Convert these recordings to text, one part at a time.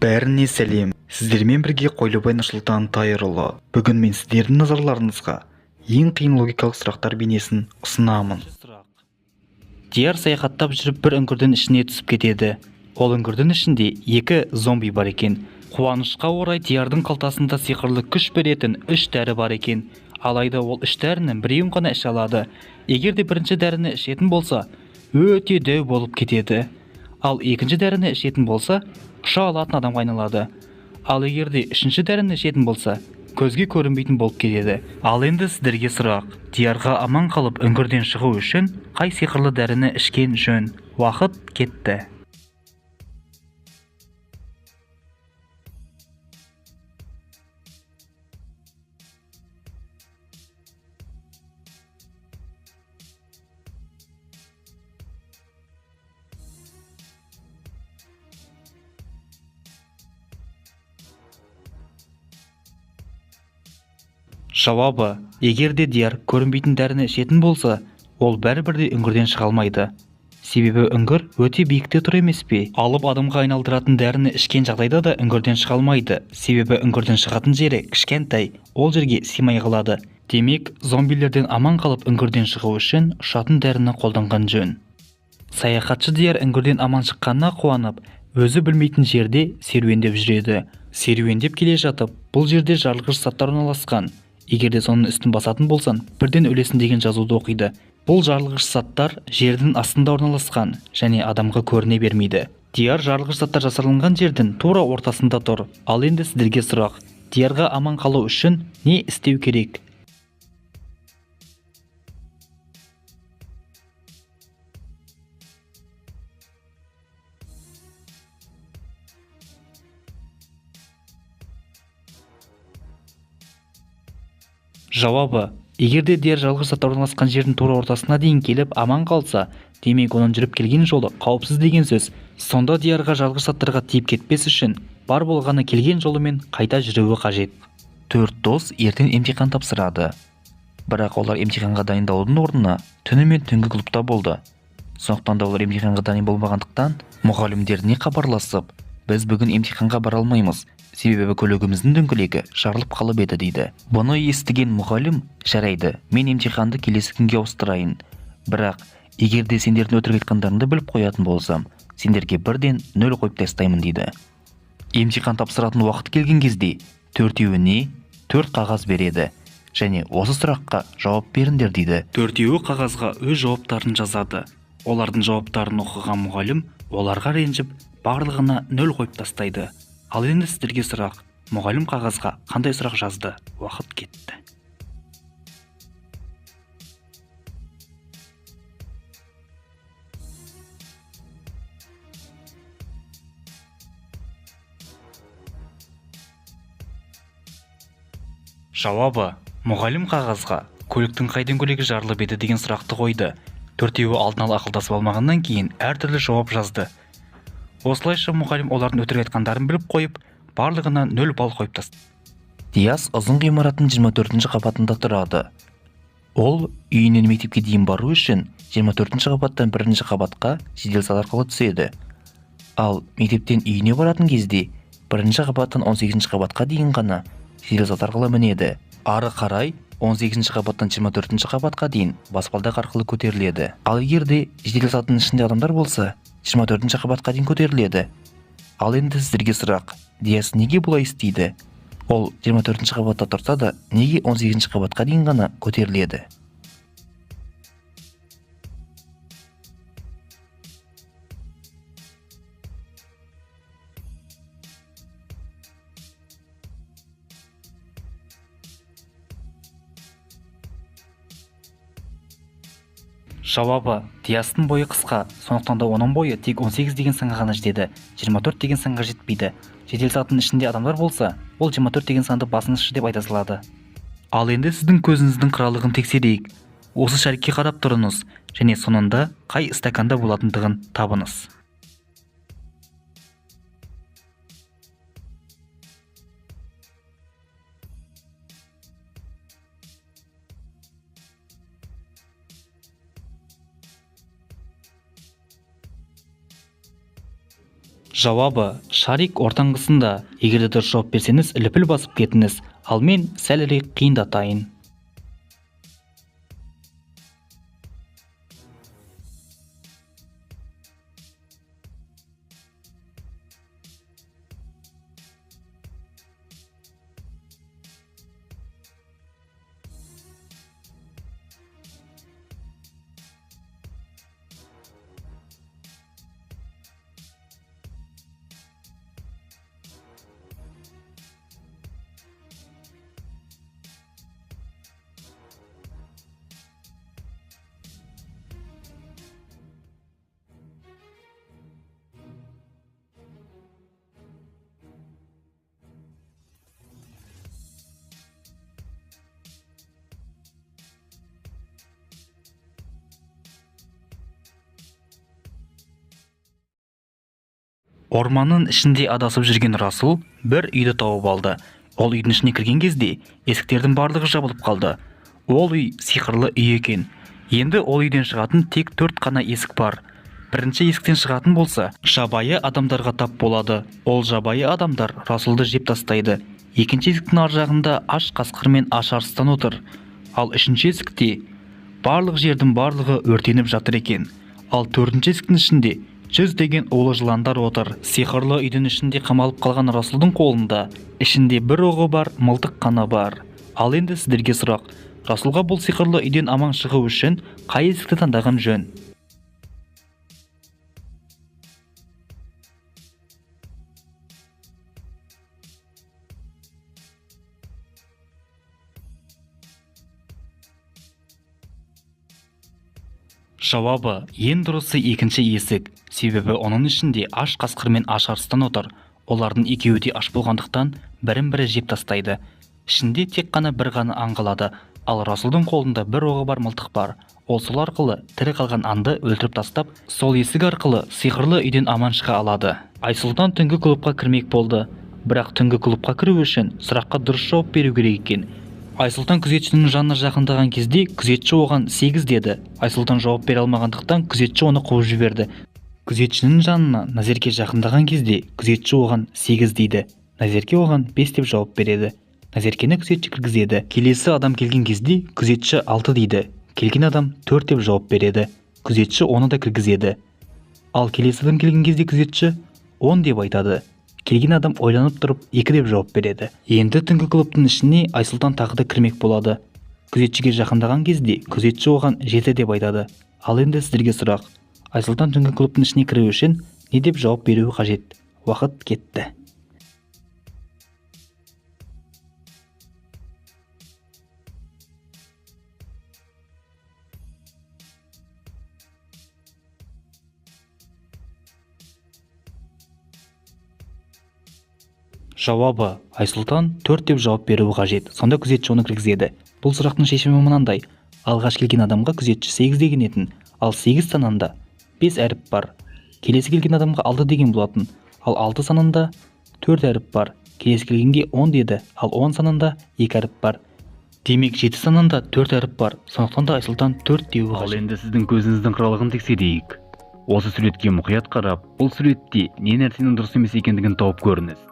Бәріне сәлем. Сіздермен бірге Қойлыбай Нұрсұлтан Тайырұлы. Бүгін мен сіздердің назарларыңызға ең қиын логикалық сұрақтар бейнесін ұсынамын. Дияр саяхаттап жүріп бір үңгірдің ішіне түсіп кетеді. Ол үңгірдің ішінде екі зомби бар екен. Қуанышқа орай Диярдың қалтасында сиқырлы күш беретін 3 дәрі бар екен. Алайда ол 3 дәрінің біреуін ғана іше алады. Егер де бірінші дәріні ішетін болса, өте дәу болып кетеді. Ал екінші дәріні ішетін болса, ұша алатын адамға айналады. Ал егер де үшінші дәріні ішетін болса, көзге көрінбейтін болып кетеді. Ал енді сіздерге сұрақ. Диярға аман қалып үңгірден шығу үшін қай сиқырлы дәріні ішкен жөн? Уақыт кетті. Жауабы: егер де Дияр көрінбейтін дәріні ішетін болса, ол бәрібір де үңгірден шыға алмайды. Себебі үңгір өте биікте тұр емес пе? Алып адамға айналдыратын дәріні ішкен жағдайда да үңгірден шыға алмайды. Себебі үңгірден шығатын жері кішкентай, ол жерге сыймай қалады. Демек, зомбилерден аман қалып үңгірден шығу үшін ұшатын дәріні қолданған жөн. Саяхатшы Дияр үңгірден аман шыққанына қуанып, өзі білмейтін жерде серуендеп жүреді. Серуендеп келе жатып, бұл жерде жарылғыш заттар орналасқан. Егер де соның үстін басатын болсан, бірден өлесің деген жазуды оқиды. Бұл жарылғыш заттар жердің астында орналасқан және адамға көріне бермейді. Дияр жарылғыш заттар жасырылған жердің тура ортасында тұр. Ал енді сіздерге сұрақ. Диярға аман қалу үшін не істеу керек? Жауабы: егер де Дияр жалғыз заттар орналасқан жердің тура ортасына дейін келіп аман қалса, демек оның жүріп келген жолы қауіпсіз деген сөз. Сонда Диярға жалғыз заттарға тиіп кетпес үшін бар болғаны келген жолымен қайта жүруі қажет. 4 дос ертең емтихан тапсырады. Бірақ олар емтиханға дайындалудың орнына түні мен түнгі клубта болды. Сондықтан да олар емтиханға дайын болмағандықтан мұғалімдеріне хабарласып, біз бүгін емтиханға бара алмаймыз. Себебі көлігіміздің дөңгелегі жарылып қалып еді дейді. Бұны естіген мұғалім: жарайды, мен емтиханды келесі күнге ауыстырайын. Бірақ егер де сендердің өтірік айтқандарыңды біліп қоятын болсам, сендерге бірден 0 қойып тастаймын дейді. Емтихан тапсыратын уақыт келген кезде төртеуіне 4 қағаз береді және осы сұраққа жауап беріңдер дейді. Төртеуі қағазға өз жауаптарын жазады. Олардың жауаптарын оқыған мұғалім оларға ренжіп, барлығына 0 қойып тастайды. Ал енді сіздерге сұрақ. Мұғалім қағазға қандай сұрақ жазды? Уақыт кетті. Жауабы: мұғалім қағазға көліктің қай дөңгелегі жарылып еді деген сұрақты қойды. Төртеуі алдын ала ақылдасып алмағаннан кейін әртүрлі жауап жазды. Осылайша мұғалім олардың өтірік айтқандарын біліп қойып, барлығына 0 балл қойып тастады. Дияс ұзын ғимараттың 24-ші қабатында тұрады. Ол үйінен мектепке дейін бару үшін 24-ші қабаттан 1-ші қабатқа жеделсаты арқылы түседі. Ал мектептен үйіне баратын кезде 1-ші қабаттан 18-ші қабатқа дейін ғана жеделсаты арқылы мінеді. Ары қарай 18-ші қабаттан 24-ші қабатқа дейін баспалдақ арқылы көтеріледі. Ал егер де жеделсатының ішінде адамдар болса, 24-ші қабатқа дейін көтеріледі. Ал енді сіздерге сұрақ. Дияс неге бұлай істейді? Ол 24-ші қабатта тұрса да, неге 18-ші қабатқа дейін ғана көтеріледі? Жауабы: Диястың бойы қысқа, сондықтан да оның бойы тек 18 деген санға ғана жетеді, 24 деген санға жетпейді. Жеделсатының ішінде адамдар болса, ол 24 деген санды басыңызшы деп айта салады. Ал енді сіздің көзіңіздің қыралығын тексерейік. Осы шәрікке қарап тұрыңыз және соңында қай стаканда болатындығын табыңыз. Жауабы: Шарик ортаңғысында. Егер дұрыс жауап берсеңіз, лүпіл басып кетіңіз. Ал мен сәлірек қиындатайын. Орманның ішінде адасып жүрген Расыл бір үйді тауып алды. Ол үйдің ішіне кірген кезде есіктердің барлығы жабылып қалды. Ол үй сиқырлы үй екен. Енді ол үйден шығатын тек 4 қана есік бар. Бірінші есіктен шығатын болса, жабайы адамдарға тап болады. Ол жабайы адамдар Расылды жеп тастайды. Екінші есіктің ар жағында аш қасқыр мен аш арыстан отыр. Ал үшінші есікте барлық жердің барлығы өртеніп жатыр екен. Ал төртінші есіктің ішінде жүздеген улы жыландар отыр. Сиқырлы үйдің ішінде қамалып қалған Расылдың қолында ішінде бір оғы бар, мылтық қана бар. Ал енді сіздерге сұрақ. Расылға бұл сиқырлы үйден аман шығу үшін қай есікті таңдаған жөн? Жауабы, ең дұрысы екінші есік. Себебі оның ішінде аш қасқыр мен аш арыстан отыр. Олардың екеуі де аш болғандықтан бірін-бірі жеп тастайды. Ішінде тек қана бір ғана аң қалады. Ал Расылдың қолында бір оғы бар, мылтық бар. Ол сол арқылы тірі қалған аңды өлтіріп тастап, сол есік арқылы сиқырлы үйден аман шыға алады. Айсұлтан түнгі клубқа кірмек болды. Бірақ түнгі клубқа кіру үшін сұраққа дұрыс жауап беру керек екен. Айсұлтан күзетшінің жанына жақындаған кезде күзетші оған 8 деді. Айсұлтан жауап бере алмағандықтан күзетші оны қуып жіберді. Күзетшінің жанына Назерке жақындаған кезде күзетші оған 8 дейді. Назерке оған 5 деп жауап береді. Назеркені күзетші кіргізеді. Келесі адам келген кезде күзетші 6 дейді. Келген адам 4 деп жауап береді. Күзетші оны да кіргізеді. Ал келесі адам келген кезде күзетші 10 деп айтады. Келген адам ойланып тұрып 2 деп жауап береді. Енді түнгі клубтың ішіне Айсұлтан тағы да кірмек болады. Күзетшіге жақындаған кезде күзетші оған 7 деп айтады. Ал енді сіздерге сұрақ. Айсұлтан түнгі клубтың ішіне кіру үшін не деп жауап беруі қажет? Уақыт кетті. Жауабы, Айсұлтан 4 деп жауап беруі қажет. Сонда күзетші оны кіргізеді. Бұл сұрақтың шешімі мынандай. Алғаш келген адамға күзетші 8 деген етін, ал 8 санында 5 әріп бар. Келесі келген адамға 6 деген болатын, ал 6 санында 4 әріп бар. Келесі келгенге 10 деді, ал 10 санында 2 әріп бар. Демек 7 санында 4 әріп бар. Сондықтан да Айсұлтан 4 деуі қажет. Ал енді сіздің көзіңіздің қыралығын тексерейік. Осы суретке мұқият қарап, бұл суретте не нәрсенің дұрыс емес екендігін тауып көріңіз.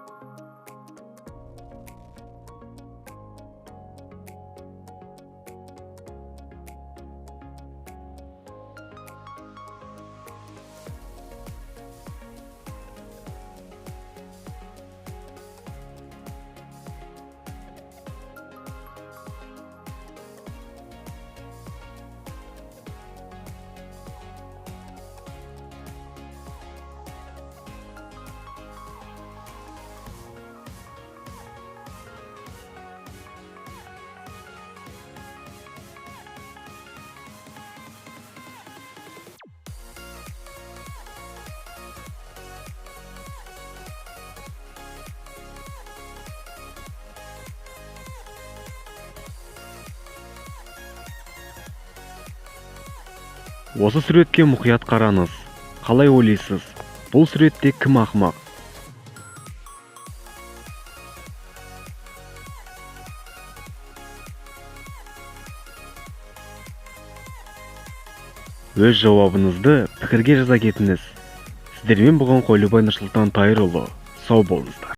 Осы суретке мұқият қараңыз. Қалай ойлайсыз? Бұл суретте кім ақымақ? Өз жауабыңызды пікірге жаза кетіңіз. Сіздермен болған Қойлыбай Нұрсұлтан Тайырұлы. сау болыңыздар.